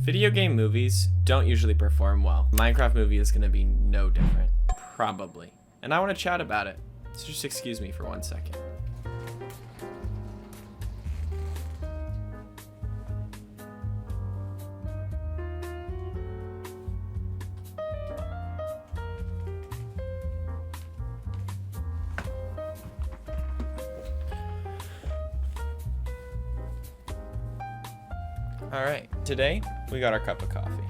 Video game movies don't usually perform well. Minecraft movie is going to be no different, probably. And I want to chat about it. So just excuse me for 1 second. All right, today we got our cup of coffee.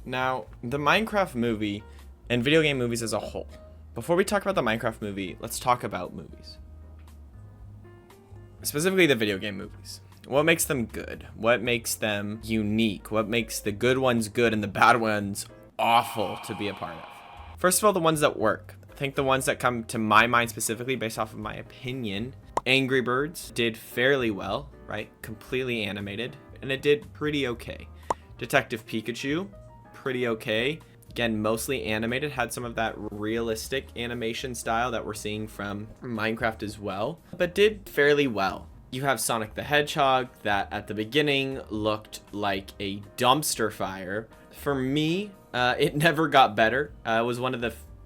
Now, the Minecraft movie and video game movies as a whole. Before we talk about the Minecraft movie, let's talk about movies. Specifically the video game movies. What makes them good? What makes them unique? What makes the good ones good and the bad ones awful to be a part of? First of all, the ones that work. I think the ones that come to my mind specifically based off of my opinion, Angry Birds did fairly well, right? Completely animated, and it did pretty okay. Detective Pikachu, pretty okay. Again, mostly animated, had some of that realistic animation style that we're seeing from Minecraft as well, but did fairly well. You have Sonic the Hedgehog that at the beginning looked like a dumpster fire. For me, it never got better. It was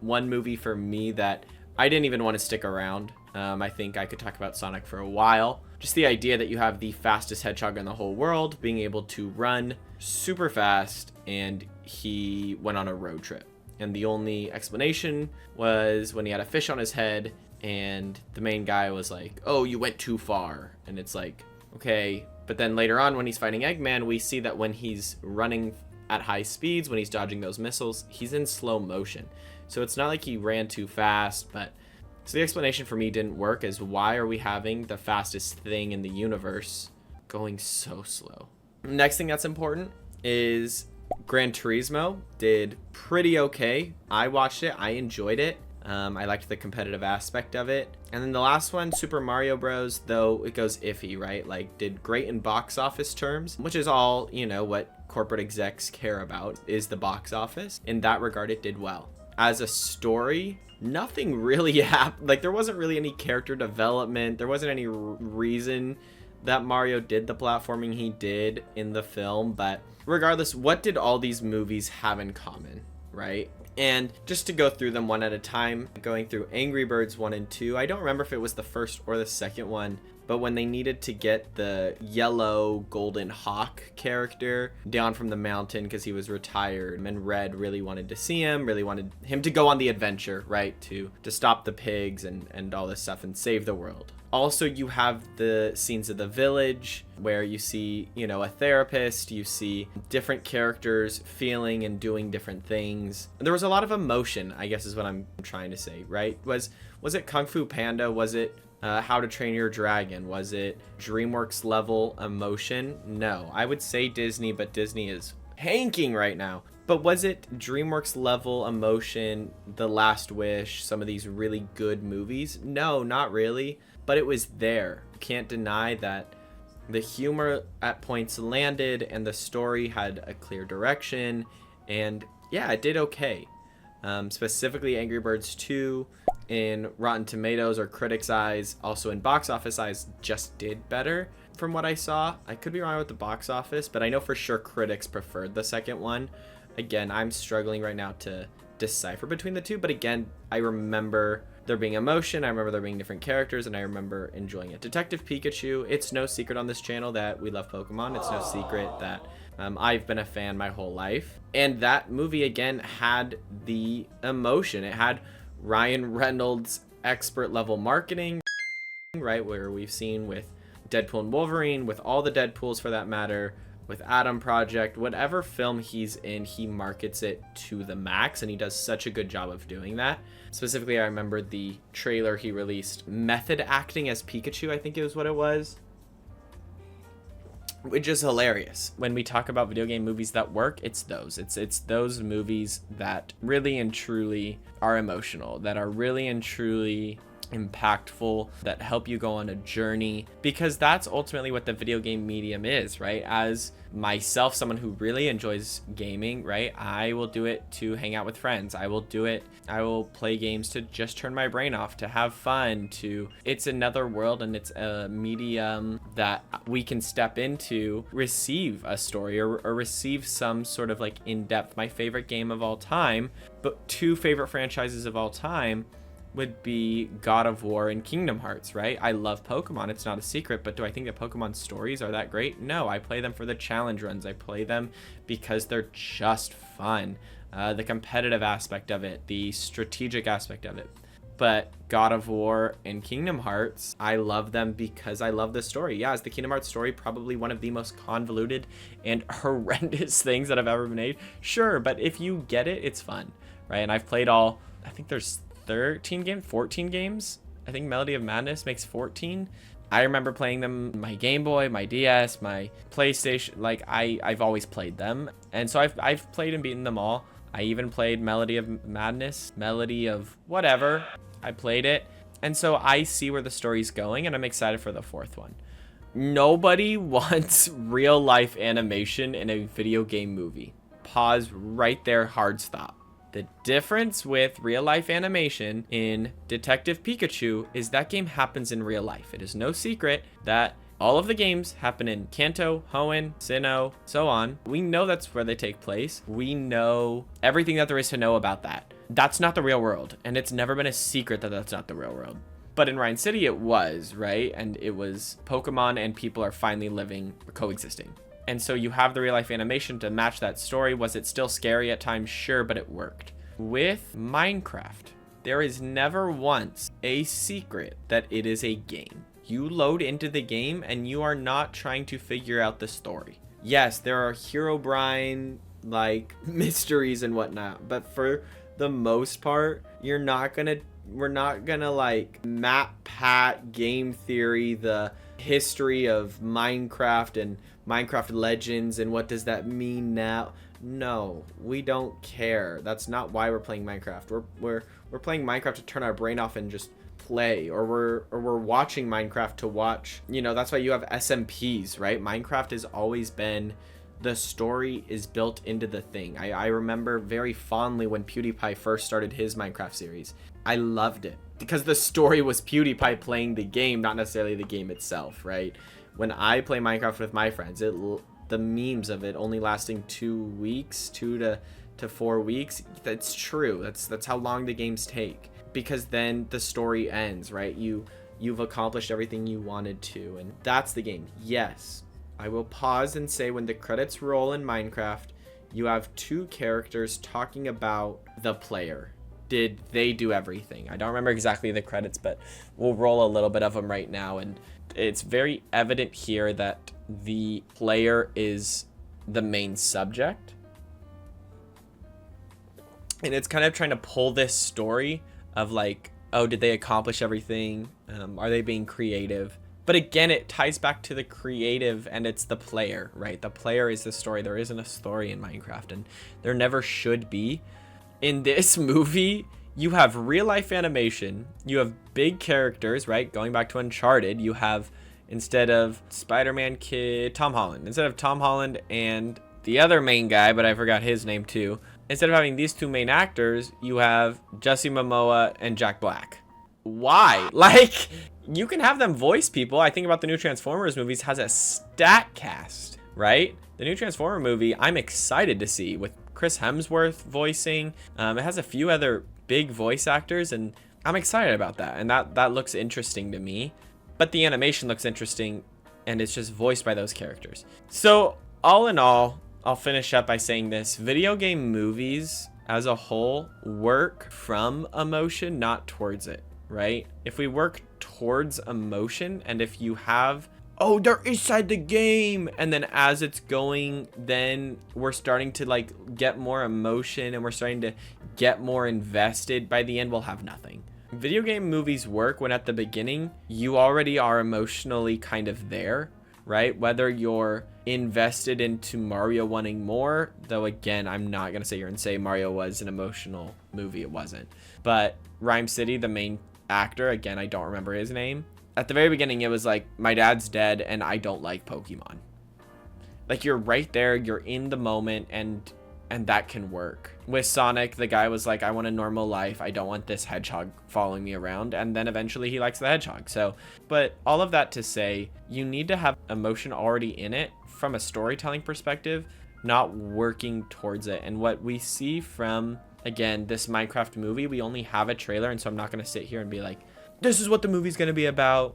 one movie for me that I didn't even want to stick around. I think I could talk about Sonic for a while. Just the idea that you have the fastest hedgehog in the whole world being able to run super fast, and he went on a road trip. And the only explanation was when he had a fish on his head, and the main guy was like, "Oh, you went too far." And it's like, okay. But then later on when he's fighting Eggman, we see that when he's running at high speeds, when he's dodging those missiles, he's in slow motion. So it's not like he ran too fast, but so the explanation for me didn't work as why are we having the fastest thing in the universe going so slow? Next thing that's important is Gran Turismo did pretty okay. I watched it. I enjoyed it. I liked the competitive aspect of it. And then the last one, Super Mario Bros., though it goes iffy, right? Like, did great in box office terms, which is all, what corporate execs care about is the box office. In that regard, it did well. As a story, nothing really happened. Like, there wasn't really any character development. There wasn't any reason that Mario did the platforming he did in the film. But regardless, what did all these movies have in common, right? And just to go through them one at a time, going through Angry Birds 1 and 2, I don't remember if it was the first or the second one, but when they needed to get the yellow golden hawk character down from the mountain because he was retired, and Red really wanted to see him, really wanted him to go on the adventure, right, to stop the pigs and all this stuff and save the world. Also, you have the scenes of the village where you see, a therapist, you see different characters feeling and doing different things. There was a lot of emotion, I guess is what I'm trying to say, right? Was it Kung Fu Panda? Was it How to Train Your Dragon? Was it DreamWorks level emotion? No, I would say Disney, but Disney is hanking right now. But was it DreamWorks level emotion, The Last Wish, some of these really good movies? No, not really. But it was there. You can't deny that the humor at points landed and the story had a clear direction. And yeah, it did okay. Specifically Angry Birds 2 in Rotten Tomatoes or critics' eyes, also in box office eyes, just did better from what I saw. I could be wrong with the box office, but I know for sure critics preferred the second one. Again, I'm struggling right now to decipher between the two, but again, I remember there being emotion, I remember there being different characters, and I remember enjoying it. Detective Pikachu, it's no secret on this channel that we love Pokemon. It's no secret that I've been a fan my whole life. And that movie, again, had the emotion. It had Ryan Reynolds' expert level marketing, right, where we've seen with Deadpool and Wolverine, with all the Deadpools for that matter, with Adam Project, whatever film he's in, he markets it to the max, and he does such a good job of doing that. Specifically, I remember the trailer he released, method acting as Pikachu, I think it was what it was, which is hilarious. When we talk about video game movies that work, it's those. It's those movies that really and truly are emotional, that are really and truly impactful, that help you go on a journey, because that's ultimately what the video game medium is, right? As myself, someone who really enjoys gaming, right, I will do it to hang out with friends. I will play games to just turn my brain off, to have fun, to it's another world, and it's a medium that we can step into, receive a story, or receive some sort of like in-depth. My favorite game of all time, but two favorite franchises of all time would be God of War and Kingdom Hearts, right? I love Pokemon, it's not a secret, but do I think that Pokemon stories are that great? No, I play them for the challenge runs. I play them because they're just fun. The competitive aspect of it, the strategic aspect of it. But God of War and Kingdom Hearts, I love them because I love the story. Yeah, is the Kingdom Hearts story probably one of the most convoluted and horrendous things that have ever been made? Sure, but if you get it, it's fun, right? And I've played all, I think there's 14 games. I think Melody of Madness makes 14. I remember playing them on my Game Boy, my DS, my PlayStation. Like I've always played them. And so I've played and beaten them all. I even played Melody of Madness, Melody of whatever. I played it. And so I see where the story's going, and I'm excited for the fourth one. Nobody wants real life animation in a video game movie. Pause right there, hard stop. The difference with real life animation in Detective Pikachu is that game happens in real life. It is no secret that all of the games happen in Kanto, Hoenn, Sinnoh, so on. We know that's where they take place. We know everything that there is to know about that. That's not the real world, and it's never been a secret that that's not the real world. But in Rhyme City, it was, right? And it was Pokemon and people are finally living, coexisting. And so you have the real life animation to match that story. Was it still scary at times? Sure, but it worked. With Minecraft, there is never once a secret that it is a game. You load into the game and you are not trying to figure out the story. Yes, there are Herobrine like mysteries and whatnot, but for the most part, we're not gonna like map pat game theory the history of Minecraft and Minecraft Legends and what does that mean now. No, we don't care. That's not why we're playing Minecraft. We're playing Minecraft to turn our brain off and just play, or we're watching Minecraft to watch. You know, that's why you have SMPs, right? Minecraft has always been, the story is built into the thing. I remember very fondly when PewDiePie first started his Minecraft series. I loved it because the story was PewDiePie playing the game, not necessarily the game itself, right? When I play Minecraft with my friends, the memes of it only lasting 2 weeks, 2 to 4 weeks, that's true. That's how long the games take, because then the story ends, right? You've accomplished everything you wanted to, and that's the game. Yes, I will pause and say when the credits roll in Minecraft, you have two characters talking about the player. Did they do everything? I don't remember exactly the credits, but we'll roll a little bit of them right now, and it's very evident here that the player is the main subject. And it's kind of trying to pull this story of like, oh, did they accomplish everything? Are they being creative? But again, it ties back to the creative, and it's the player, right? The player is the story. There isn't a story in Minecraft, and there never should be. In this movie, you have real life animation. You have big characters, right? Going back to Uncharted, you have, instead of Spider-Man kid, Tom Holland. Instead of Tom Holland and the other main guy, but I forgot his name too. Instead of having these two main actors, you have Jesse Momoa and Jack Black. Why? Like, you can have them voice people. I think about the new Transformers movies has a stat cast, right? The new Transformer movie, I'm excited to see, with Chris Hemsworth voicing. It has a few other big voice actors, and I'm excited about that. And that looks interesting to me. But the animation looks interesting, and it's just voiced by those characters. So all in all, I'll finish up by saying this. Video game movies as a whole work from emotion, not towards it, right? If we work towards emotion, and if you have, oh, they're inside the game, and then as it's going, then we're starting to like get more emotion and we're starting to get more invested, by the end we'll have nothing. Video game movies work when at the beginning you already are emotionally kind of there, right? Whether you're invested into Mario wanting more, though again, I'm not gonna say you're gonna say Mario was an emotional movie. It wasn't. But Rhyme City, the main actor, again, I don't remember his name. At the very beginning, it was like, my dad's dead and I don't like Pokemon. Like, you're right there, you're in the moment, and that can work. With Sonic, the guy was like, I want a normal life. I don't want this hedgehog following me around. And then eventually he likes the hedgehog. So, but all of that to say, you need to have emotion already in it from a storytelling perspective, not working towards it. And what we see from, again, this Minecraft movie, we only have a trailer. And so I'm not going to sit here and be like, this is what the movie's going to be about.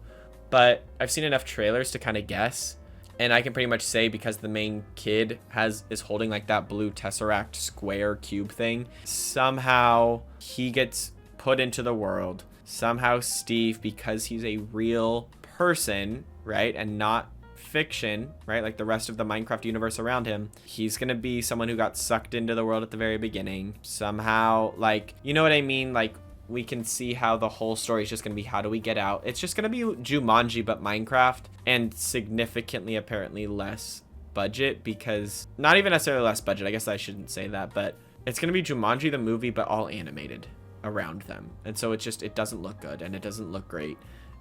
But I've seen enough trailers to kind of guess. And I can pretty much say, because the main kid is holding like that blue Tesseract square cube thing, somehow he gets put into the world. Somehow Steve, because he's a real person, right, and not fiction, right, like the rest of the Minecraft universe around him, he's gonna be someone who got sucked into the world at the very beginning. Somehow, like, you know what I mean? Like, we can see how the whole story is just going to be, how do we get out? It's just going to be Jumanji, but Minecraft, and significantly, apparently, less budget, because not even necessarily less budget. I guess I shouldn't say that, but it's going to be Jumanji, the movie, but all animated around them. And so it's just, it doesn't look good and it doesn't look great.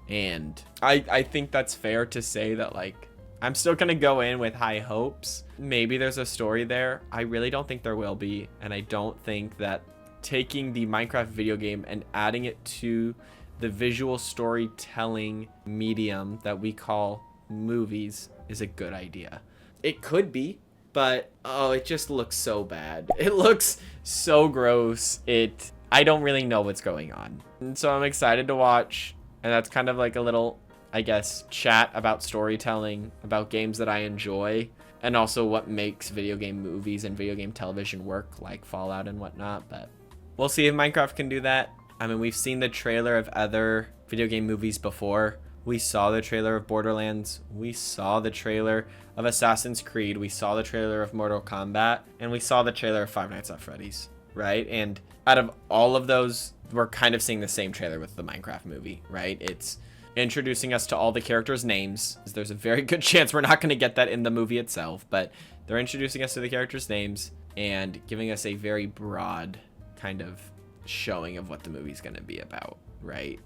And I think that's fair to say that, like, I'm still going to go in with high hopes. Maybe there's a story there. I really don't think there will be. And I don't think that taking the Minecraft video game and adding it to the visual storytelling medium that we call movies is a good idea. It could be, but oh, it just looks so bad. It looks so gross. I don't really know what's going on. And so I'm excited to watch. And that's kind of like a little, I guess, chat about storytelling, about games that I enjoy, and also what makes video game movies and video game television work, like Fallout and whatnot. But we'll see if Minecraft can do that. I mean, we've seen the trailer of other video game movies before. We saw the trailer of Borderlands. We saw the trailer of Assassin's Creed. We saw the trailer of Mortal Kombat. And we saw the trailer of Five Nights at Freddy's, right? And out of all of those, we're kind of seeing the same trailer with the Minecraft movie, right? It's introducing us to all the characters' names. There's a very good chance we're not going to get that in the movie itself, but they're introducing us to the characters' names and giving us a very broad kind of showing of what the movie's going to be about, right?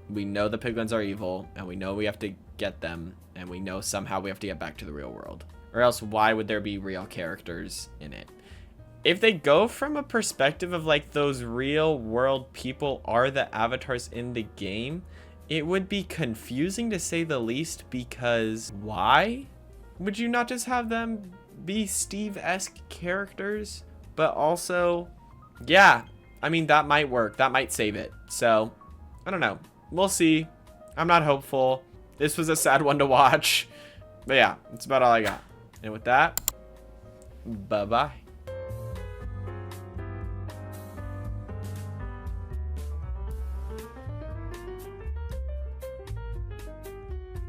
We know the piglins are evil, and we know we have to get them, and we know somehow we have to get back to the real world, or else why would there be real characters in it? If they go from a perspective of like those real world people are the avatars in the game, it would be confusing to say the least, because why would you not just have them be Steve-esque characters? But also, yeah, I mean, that might work. That might save it. So, I don't know. We'll see. I'm not hopeful. This was a sad one to watch. But yeah, that's about all I got. And with that, bye-bye.